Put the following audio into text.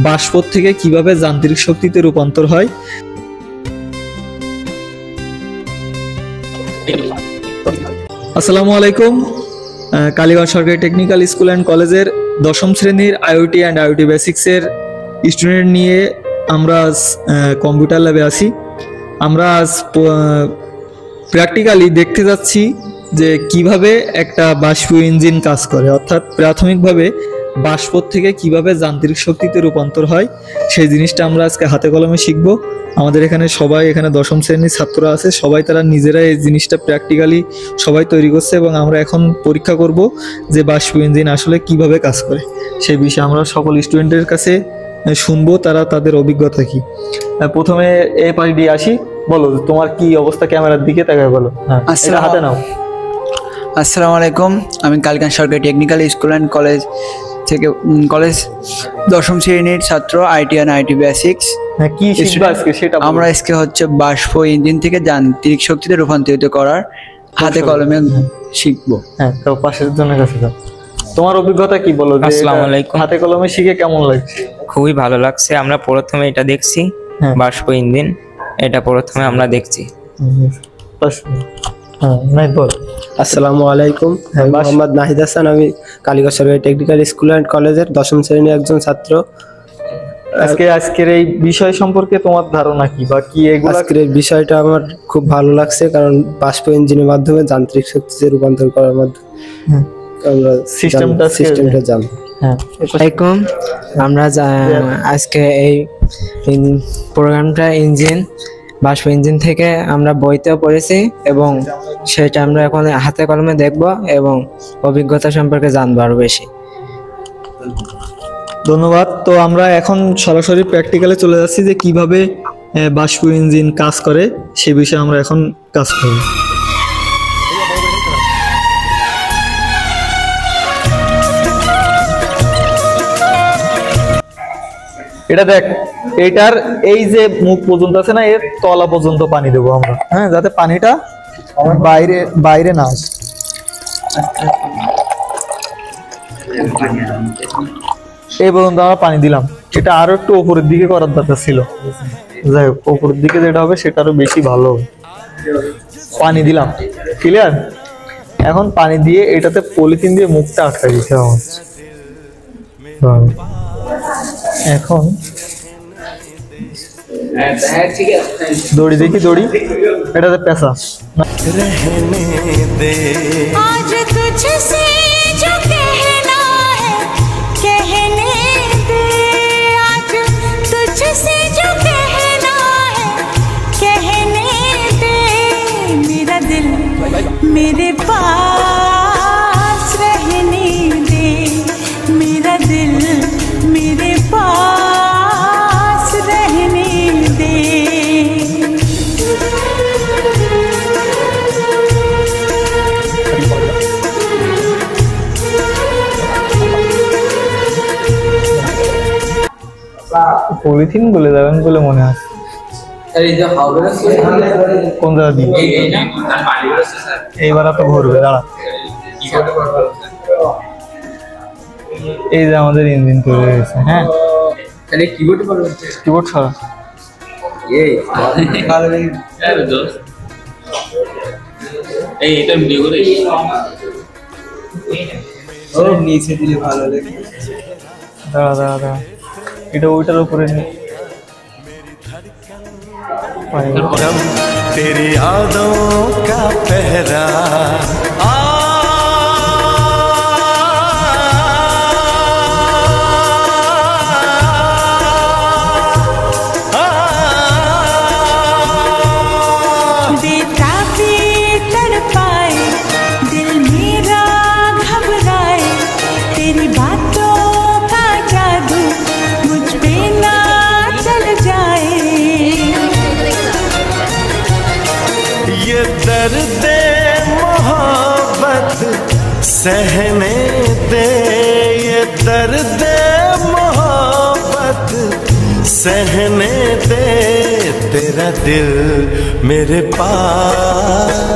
বাষ্প থেকে কিভাবে যান্ত্রিক শক্তিতে রূপান্তর হয়। আসসালামু আলাইকুম। কালীগঞ্জ সরকারি টেকনিক্যাল স্কুল অ্যান্ড কলেজের দশম শ্রেণীর আইওটি অ্যান্ড আইওটি বেসিক্সের স্টুডেন্ট নিয়ে আমরা আজ কম্পিউটার ল্যাবে আছি। আমরা আজ প্র্যাকটিক্যালি দেখতে যাচ্ছি যে কিভাবে একটা বাষ্প ইঞ্জিন কাজ করে, অর্থাৎ প্রাথমিকভাবে বাষ্প থেকে কিভাবে যান্ত্রিক শক্তিতে রূপান্তর হয় সেই জিনিসটা আমরা আজকে হাতে কলমে শিখব। আমাদের এখানে দশম শ্রেণীর ছাত্ররা আছে, সবাই তারা নিজেরা এই জিনিসটা প্র্যাকটিক্যালি সবাই তৈরি করছে এবং আমরা এখন পরীক্ষা করব যে বাষ্প ইঞ্জিন আসলে কিভাবে কাজ করে সেই বিষয়ে আমরা সকল স্টুডেন্টের কাছে শুনবো তারা তাদের অভিজ্ঞতা কি। প্রথমে এই পাশ দিয়ে আসি, বলো তোমার কি অবস্থা, ক্যামেরার দিকে তাকায় বলো। হ্যাঁ, হাতে নাও। আসসালামু আলাইকুম, আমি কালীগঞ্জ সরকারি টেকনিক্যাল স্কুল অ্যান্ড কলেজ থেকে দশম শ্রেণীর ছাত্র আইটি অ্যান্ড আইটি বেসিক্স। কি শিখবা আজকে সেটা আমরা আজকে হচ্ছে বাষ্প ইঞ্জিন থেকে যান্ত্রিক শক্তিতে রূপান্তরিত করার হাতে কলমে শিখবো। হ্যাঁ, তো পাশের জনের কাছে যাও। তোমার অভিজ্ঞতা কি বলো? আসসালামু আলাইকুম। হাতে কলমে শিখে কেমন লাগছে? খুবই ভালো লাগছে। আমরা প্রথমে এটা দেখছি, বাষ্প ইঞ্জিন, এটা প্রথমে আমরা দেখছি। আসসালামু আলাইকুম, মোহাম্মদ নাহিদ হাসান। আমি কালীগঞ্জ সরকারি টেকনিক্যাল স্কুল অ্যান্ড কলেজের দশম শ্রেণীর একজন ছাত্র। আজকের এই বিষয় সম্পর্কে তোমার ধারণা কি, বা কি আজকের এই বিষয়টা আমার খুব ভালো লাগছে, কারণ বাষ্প ইঞ্জিনের মাধ্যমে যান্ত্রিক শক্তিতে রূপান্তর করার মাধ্যমে আমরা সিস্টেমটা জানবো। আসসালামু আমরা আজকে এই প্রোগ্রামটা বাষ্প ইঞ্জিন থেকে আমরা বইতেও পড়েছি এবং সেটা আমরা এখন হাতে কলমে দেখব এবং অভিজ্ঞতা সম্পর্কে জানবো আরো বেশি। ধন্যবাদ। তো আমরা এখন সরাসরি প্র্যাকটিক্যালে চলে যাচ্ছি যে কিভাবে বাষ্প ইঞ্জিন কাজ করে সে বিষয়ে আমরা এখন কাজ করব। এটা দেখ, এটার এই যে মুখ পর্যন্ত আছে না, এর তলা পর্যন্ত পানি দেবো আমরা, হ্যাঁ, যাতে পানিটা বাইরে না আসে। এই পর্যন্ত আমরা পানি দিলাম। এটা আরো একটু উপরের দিকে করার দরকার ছিল, যাই হোক উপরের দিকে যেটা হবে সেটা আরো বেশি ভালো হবে। পানি দিলাম, ক্লিয়ার। এখন পানি দিয়ে এটাতে পলিথিন দিয়ে মুখটা আটকাই দিতে হবে। এখন দড়ি দেখি, দড়ি এটাতে পেঁচা। मेरे पास रहने दे, मेरा दिल मेरे पास रहने दे। পলিথিন বলে যাবেন বলে মনে হয়। কোন জায়গা দিয়ে এইবার তো ভরবে, দাঁড়া। এই যে আমাদের ইঞ্জিন তৈরি হয়েছে। হ্যাঁ, কিবোর্ড ছাড়া নিচে দিলে ভালো লাগে। দাঁড়া দাঁড়া দাঁড়া, এটা ওইটার উপরে तेरी यादों का पहरा बेताबी तड़पाए, दिल मेरा घबराए, तेरी बातों का जादू मुझ पे ना चल जाए। ये दर्द मोहब्बत सहने दे, ये दर्द मोहब्बत सहने दे, तेरा दिल मेरे पास।